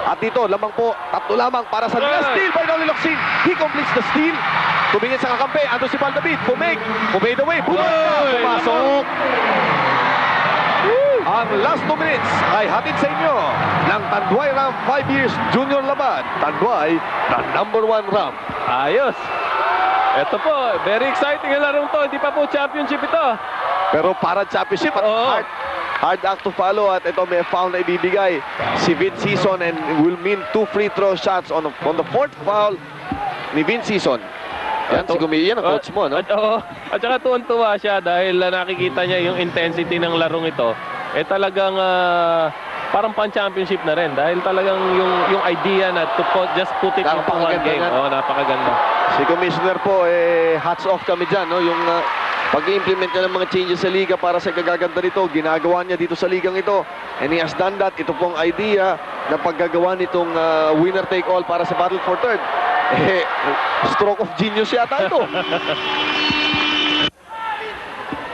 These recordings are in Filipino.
At dito, lamang po, tatlo lamang para sa steal by Noli Locsin. He completes the steal. Tumingin sa kakampi, ando si Valdavid, pumade away, pumasok. Ang last 2 minutes ay hatid sa inyo ng Tanduay Ram 5 years junior laban. Tanduay, the #1 Ram. Ayos. Ito po, very exciting ang larong to. Hindi pa po championship ito. Pero para championship at hard act to follow. At ito may foul na ibibigay si Vince Season and will mean 2 free throw shots on the 4th foul ni Vince Season. Yan, si Gumi, yan ang coach mo, no? At saka tuwan-tuwa siya dahil nakikita niya yung intensity ng larong ito. Talagang parang pan-championship na rin dahil talagang yung idea na just put it into one game. Napakaganda. Si Commissioner po, hats off kami dyan, no? Yung pag-implement niya ng mga changes sa liga para sa kagaganda nito, ginagawa niya dito sa ligang ito. And he has done that. Ito pong idea na paggagawa nitong winner take all para sa Battle for Third. Stroke of genius yata ito.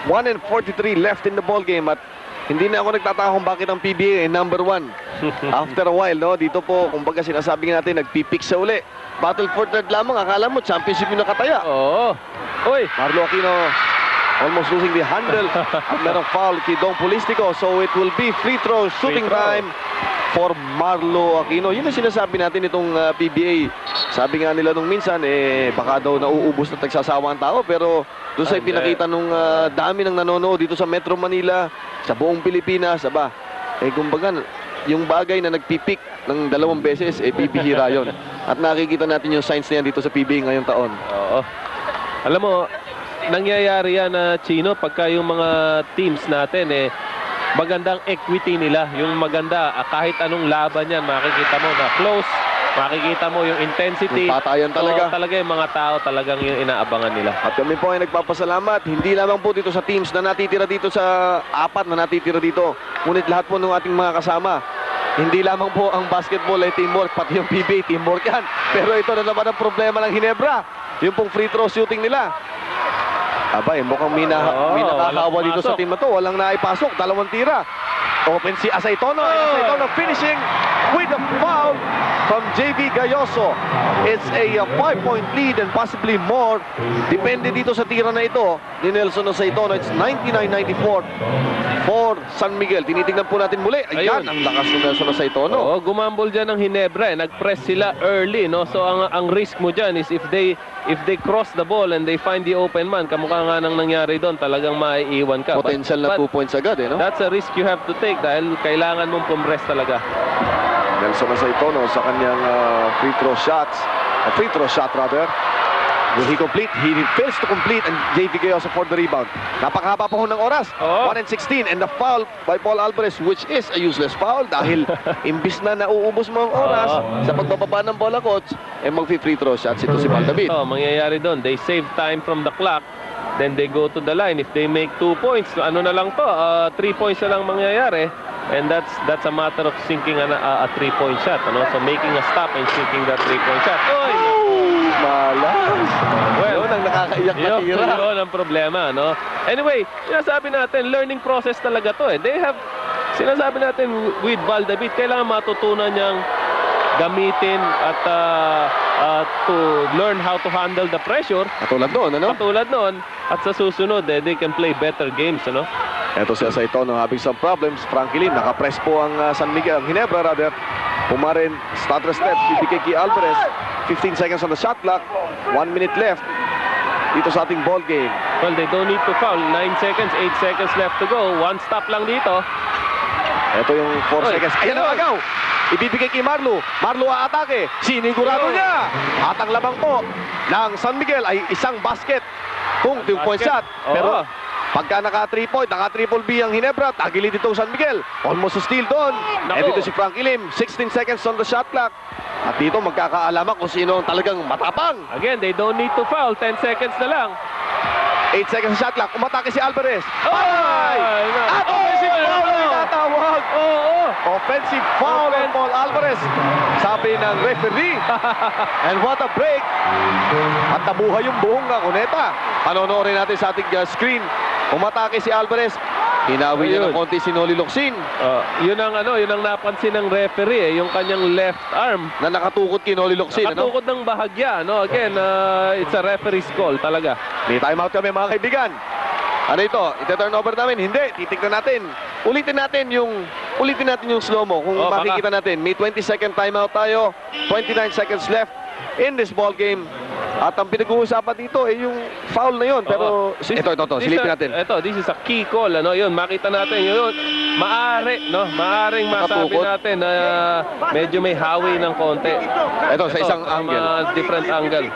1:43 left in the ball game at hindi na ako nagtataka kung bakit ang PBA ay #1. After a while, no? Dito po, kumbaga sinasabi natin, nagpipik sa uli. Battle for Third lamang, akala mo, championship yung nakataya. Uy! Marlo Aquino almost losing the handle. At merong foul kay Dong Polistico. So it will be free throw shooting time for Marlo Aquino. Yun ang sinasabi natin itong PBA. Sabi nga nila nung minsan, baka daw nauubos na tagsasawa ang tao. Pero doon sa pinakita nung dami ng nanonood dito sa Metro Manila, sa buong Pilipinas, kumbaga, yung bagay na nagpipik ng 2 beses, bibihira yun. At nakikita natin yung signs na yan dito sa PBA ngayong taon. Alam mo, nangyayari yan na Chino pagka yung mga teams natin magandang equity nila. Yung maganda, kahit anong laban yan, makikita mo na close, makikita mo yung intensity. Yung patayan talaga. Talaga yung mga tao talagang yung inaabangan nila. At kami po ay nagpapasalamat, hindi lamang po dito sa teams na natitira dito sa 4 na natitira dito. Ngunit lahat po ng ating mga kasama. Hindi lamang po ang basketball ay teamwork, pati yung PBA teamwork yan. Pero ito na naman ang problema ng Ginebra. Yung pong free throw shooting nila. Mukhang minakahawa dito sa team na to. Walang naipasok, 2 tira. Open si Asaytono. Asaytono finishing with a foul from JV Gayoso. It's a 5-point lead and possibly more. Depende dito sa tira na ito ni Nelson Asaytono. It's 99-94 for San Miguel. Tinitingnan po natin muli. Ayan, ang lakas ni Nelson Asaytono. Gumambol dyan ng Ginebra. Nag-press sila early, no? So ang risk mo dyan is if they cross the ball and they find the open man, kamukha nga nang nangyari doon, talagang maiiwan ka. Potential na 2 points agad, no? That's a risk you have to take dahil kailangan mong pumrest talaga. Nelson Asaytono sa kanyang free throw shot rather. Will he complete? He fails to complete and JV Gayoso for the rebound. Napakahaba pa ho ng oras. 1:16 and the foul by Paul Alvarez, which is a useless foul dahil imbis na nauubos mo ang oras sa pagbababa ng bola, coach, mag-free throw shots ito si Valdavid. Mangyayari doon, they save time from the clock, then they go to the line. If they make 2 points, ano na lang to, 3 points na lang mangyayari. And that's a matter of sinking a 3-point shot, ano? So making a stop and sinking that 3-point shot. Malas. Well, ang nakakaiyak na tira. Yun ang problema, no? Anyway, sinasabi natin, learning process talaga to. Sinasabi natin with Valdavid, kailangan matutunan niyang gamitin at to learn how to handle the pressure. Katulad noon, At sa susunod, they can play better games, ano? Ito si Asaytono having some problems. Frankie Lim, nakapress po ang San Miguel, ang Ginebra rather. Pumarin, stutter step, bibigay kay Alvarez. 15 seconds on the shot clock. 1 minute left dito sa ating ball game. Well, they don't need to foul. 9 seconds, 8 seconds left to go. 1 stop lang dito. Ito yung 4 seconds. Ayan ang agaw. Ibibigay kay Marlo. Marlo aatake. Sinigurado niya. At ang labang po ng San Miguel ay isang basket. Kung 2-point shot. Pero pagka naka-3-point, naka-triple B ang Ginebra, tagilid itong San Miguel. Almost a steal doon. And dito si Frankie Lim. 16 seconds on the shot clock. At dito magkakaalaman kung sino ang talagang matapang. Again, they don't need to foul. 10 seconds na lang. 8 seconds sa shot clock. Umatake si Alvarez. At offensive foul ang itatawag. Offensive foul on Paul Alvarez. Sabi ng referee. And what a break. At nabuhay yung buong Cuneta. Panonoorin natin sa ating screen. Umatake si Alvarez. Hinawi niya Ayun. ng konti si Noli Locsin Yun ang napansin ng referee yung kanyang left arm. na nakatukot kay Noli Locsin. Ano? Nakatukod ng bahagya, no? Again, it's a referee's call talaga. May timeout kami mga kaibigan. Ano ito? Ite-turnover namin? Hindi. Titignan natin. Ulitin natin yung slow-mo kung baka. makikita natin. May 20-second timeout tayo. 29 seconds left in this ball game. At ang pinag-uusapan dito ay yung foul na yun. Pero ito, silipin natin. This is a key call, ano? Yun, makita natin yun. Maaring masabi Nakatukod. natin na medyo may hawi ng konti. Ito, sa isang from angle. a different angle.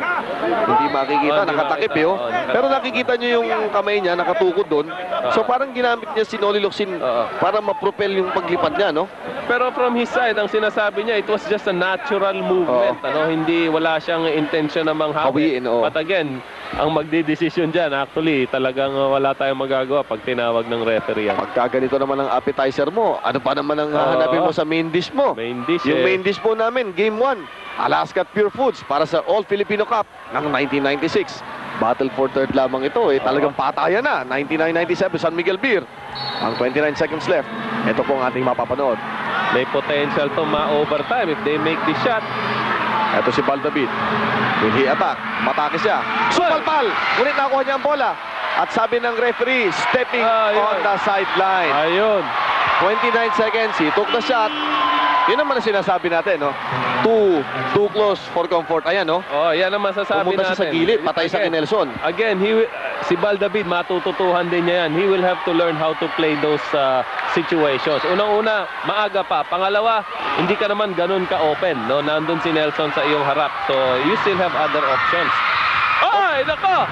Hindi makikita, Hindi nakatakip makita. eh. Pero nakikita nyo yung kamay niya, nakatukod doon. So parang ginamit niya si Noli Locsin para ma-propel yung paglipad niya, no? Pero from his side, ang sinasabi niya, it was just a natural movement. Ano, hindi, wala siyang intention na manghawi. Hawiin, oo. But again, ang magdidesisyon dyan, actually, talagang wala tayong magagawa pag tinawag ng referee yan. Pagka ganito naman ang appetizer mo, ano pa naman ang hahanapin mo sa main dish mo? Main dish, Yung main dish po namin, Game 1, Alaska at Pure Foods para sa All Filipino Cup ng 1996. Battle for third lamang ito eh. Talagang patayan na. 99-97 San Miguel Beer. Ang 29 seconds left. Ito po ang ating mapapanood. May potential to ma-overtime if they make the shot. Ito si Baldavid. Will he attack? Matake siya. Supalpal! Ngunit nakuha niya ang bola. At sabi ng referee, stepping on the sideline. Ayun. 29 seconds, he took the shot. Yun naman ang sinasabi natin, no? Too close for comfort. Ayan, no? Yan ang masasabi Pumunta natin. siya sa gilid, patay sa Again, Nelson. Again, si Baldavid, matututuhan din niya yan. He will have to learn how to play those situations. Unang-una, maaga pa. Pangalawa, hindi ka naman ganun ka-open. No? Nandun si Nelson sa iyong harap. So, you still have other options. Ay, nako!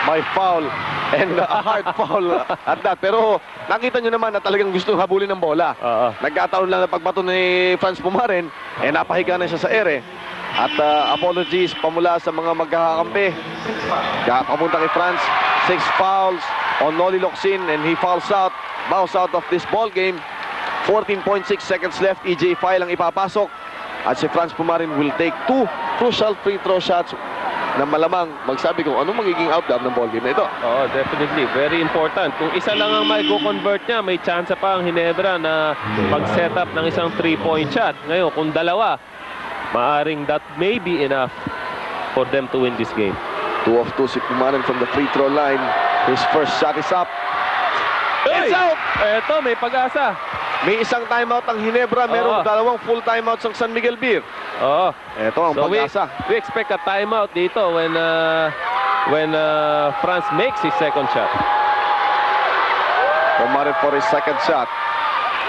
May foul and a hard foul at that. Pero nakita nyo naman na talagang gusto habulin ng bola. Nagkataon lang na pagbato ni Franz Pumarin, napahiga na siya sa ere. At apologies pamula sa mga magkakakampi. Papunta kay Franz, 6 fouls on Noli Locsin and he bows out of this ball game. 14.6 seconds left, EJ File ang ipapasok. At si Franz Pumarin will take 2 crucial free throw shots na malamang magsabi kung anong magiging outcome ng ball game na ito. Definitely. Very important. Kung isa lang ang convert niya, may chance pa ang Ginebra na mag-set up ng isang 3-point shot. Ngayon, kung dalawa, maaring that may be enough for them to win this game. 2 of 2 si Pumarin from the free throw line. His first shot is up. It's out! Eto, may pag-asa. May isang timeout ang Ginebra. Merong dalawang full timeouts ang San Miguel Beer. Ito ang pag-asa. We expect a timeout dito when France makes his second shot. Pumarin for his second shot.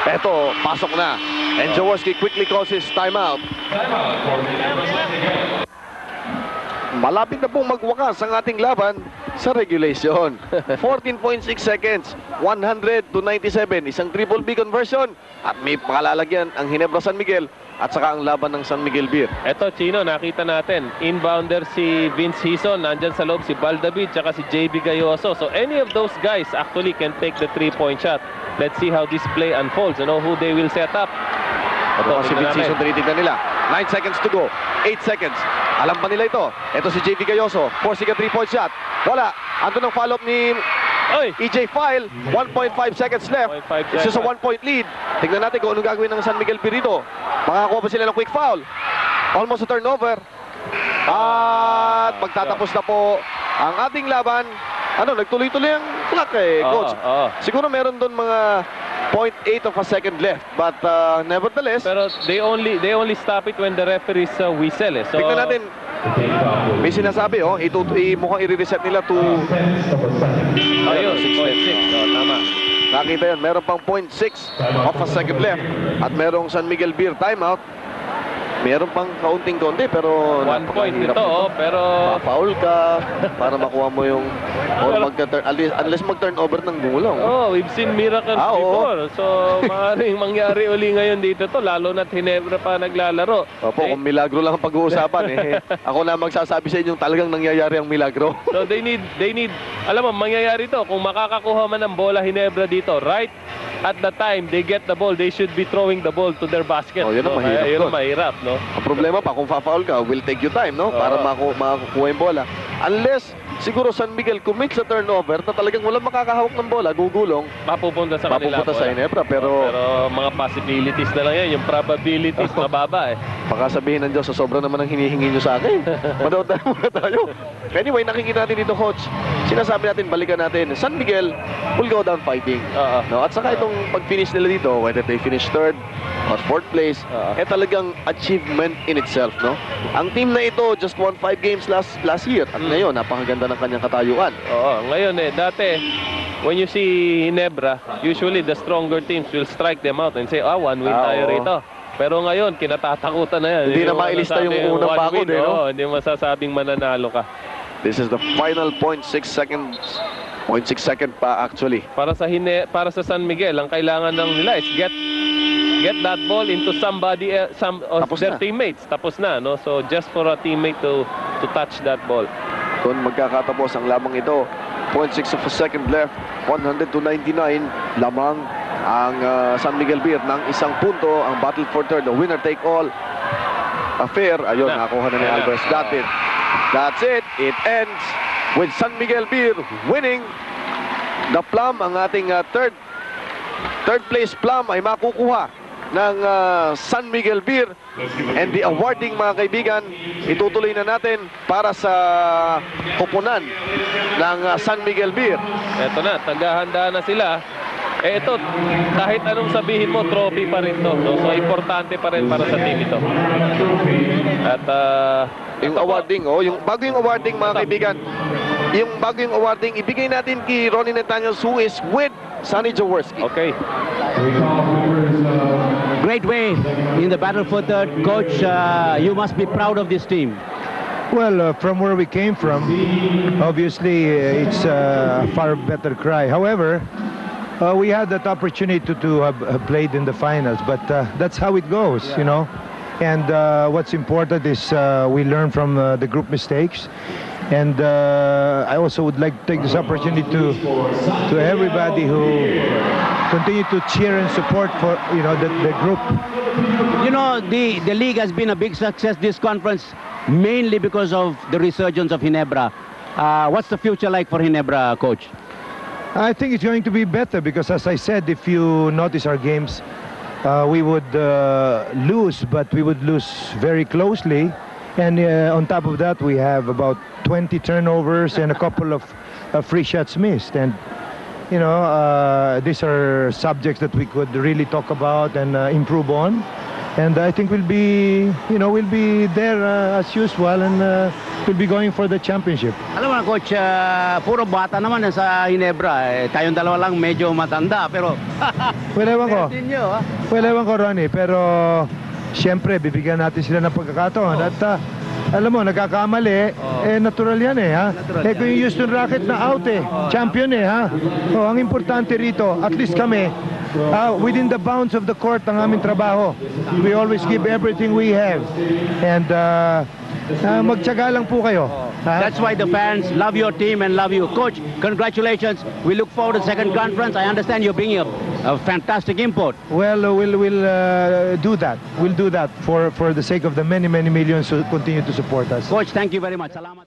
Ito, pasok na. And Jaworski quickly calls his timeout. Malapit na pong magwakas ang ating laban sa regulation. 14.6 seconds, 100-97. Isang triple B conversion at may pakalalagyan ang Ginebra San Miguel at saka ang laban ng San Miguel Beer. Eto, Chino, nakita natin. Inbounder si Vince Hison, nandyan sa loob si Baldavid, tsaka si JB Gayoso. So any of those guys actually can take the 3-point shot. Let's see how this play unfolds. You know who they will set up. Ito si Vince Hison, tinitignan nila. 9 seconds to go. 8 seconds. Alam pa nila ito. Ito si JB Gayoso. Forcing a 3-point shot. Wala. Ando ng follow-up ni EJ File. 1.5 seconds left. It's just a 1-point lead. Tingnan natin kung anong gagawin ng San Miguel Beer dito. Makakuha pa sila ng quick foul. Almost a turnover. At magtatapos na po ang ating laban. Nagtuloy-tuloy ang clock coach. Siguro meron doon mga 0.8 of a second left. But nevertheless. Pero they only stop it when the referees whistle. So, tingnan natin. May sinasabi, mukhang i-reset nila to... Ayun, 6.6. Tama. Nakita yan, meron pang 0.6 of a second left. At merong San Miguel Beer timeout. Meron pang kaunting-konti pero 1 point napakahirap ito, pero ma-foul ka para makuha mo yung unless mag-turn over ng gulong. we've seen miracles before. So maaaring mangyari uli ngayon dito to, lalo na't Ginebra pa naglalaro. Opo, kung milagro lang ang pag-uusapan ako na magsasabi sa inyong talagang nangyayari ang milagro. So they need alam mo, mangyayari to kung makakakuha man ng bola Ginebra dito, right at the time they get the ball, they should be throwing the ball to their basket. Yun ang mahirap. Yun ang mahirap, no? Ang problema pa, kung fa-foul ka, will take you time, no? Para makukuha yung bola. Unless, siguro San Miguel commits sa turnover na talagang walang makakahawak ng bola, gugulong, Mapupunta sa kanila. mapupunta sa bola. Ginebra. Pero Mga possibilities na lang yan. Yung probabilities mababa eh. baka sabihin ng Diyos, sa sobra naman ang hinihingi nyo sa akin. Manood tayo muna tayo. Anyway, nakikita natin dito, Coach. Sinasabi natin, balikan natin. San Miguel will go down fighting. Oo. No? At saka itong pag-finish nila dito, whether they finish third or fourth place, talagang achievement in itself. No? Ang team na ito just won 5 games last year. At ngayon, napakaganda ng kanyang katayuan. Oo, ngayon dati, when you see Ginebra, usually the stronger teams will strike them out and say, one win tayo oo. rito. Pero ngayon, kinatatakutan na yan. Hindi na mailista yung masasabing unang one bakod, win, eh, no? oo, hindi masasabing mananalo ka. This is the final 0.6 seconds. 0.6 second pa actually. Para sa San Miguel, ang kailangan ng nila is get that ball into somebody some of Tapos their na. teammates. Tapos na, no? So just for a teammate to touch that ball. Doon magkakatapos ang lamang ito. 0.6 of a second left. 100 to 99. Lamang ang San Miguel Beer ng isang punto. Ang battle for third. The winner take all affair. Ayun, Na. nakakuha na ni Ayan na. Alvarez. That's it. It ends with San Miguel Beer winning. The Plum, ang ating third place Plum ay makukuha ng San Miguel Beer. And the awarding, mga kaibigan, itutuloy na natin para sa koponan ng San Miguel Beer. Eto na, tagahanda na sila. Ito, kahit anong sabihin mo, trophy pa rin to. No? So, importante pa rin para sa team ito. At, Yung awarding, bago yung awarding, mga kaibigan, yung bago yung awarding, ibigay natin kay Ronnie Nathaniels, who is with Sonny Jaworski. okay. Great way in the battle for third. Coach, you must be proud of this team. Well, from where we came from, obviously it's a far better cry. However, we had that opportunity to have played in the finals, but that's how it goes, you know. And what's important is we learn from the group mistakes. And I also would like to take this opportunity to everybody who continue to cheer and support for the group. You know, the league has been a big success this conference, mainly because of the resurgence of Ginebra. What's the future like for Ginebra, Coach? I think it's going to be better because, as I said, if you notice our games, we would lose, but we would lose very closely. And on top of that, we have about 20 turnovers and a couple of free shots missed. And, these are subjects that we could really talk about and improve on. And I think we'll be there as usual, and we'll be going for the championship. Alam mo na, Coach, puro bata naman sa Ginebra. Tayong dalawa lang medyo matanda, pero Well, ewan ko. Pwede nyo, ha? Well, ewan ko, Ronnie, pero siyempre, bibigyan natin sila ng pagkakataon. At alam mo, nagkakamali, natural yan ha. Natural Kung yung Houston Rockets na out champion ha. Ang importante rito, at least kami, within the bounds of the court ang aming trabaho. We always give everything we have. And magtiyaga lang po kayo. That's why the fans love your team and love you. Coach, congratulations. We look forward to the second conference. I understand you're bringing a fantastic import. Well, we'll do that. We'll do that for the sake of the many, many millions who continue to support us. Coach, thank you very much. Salamat.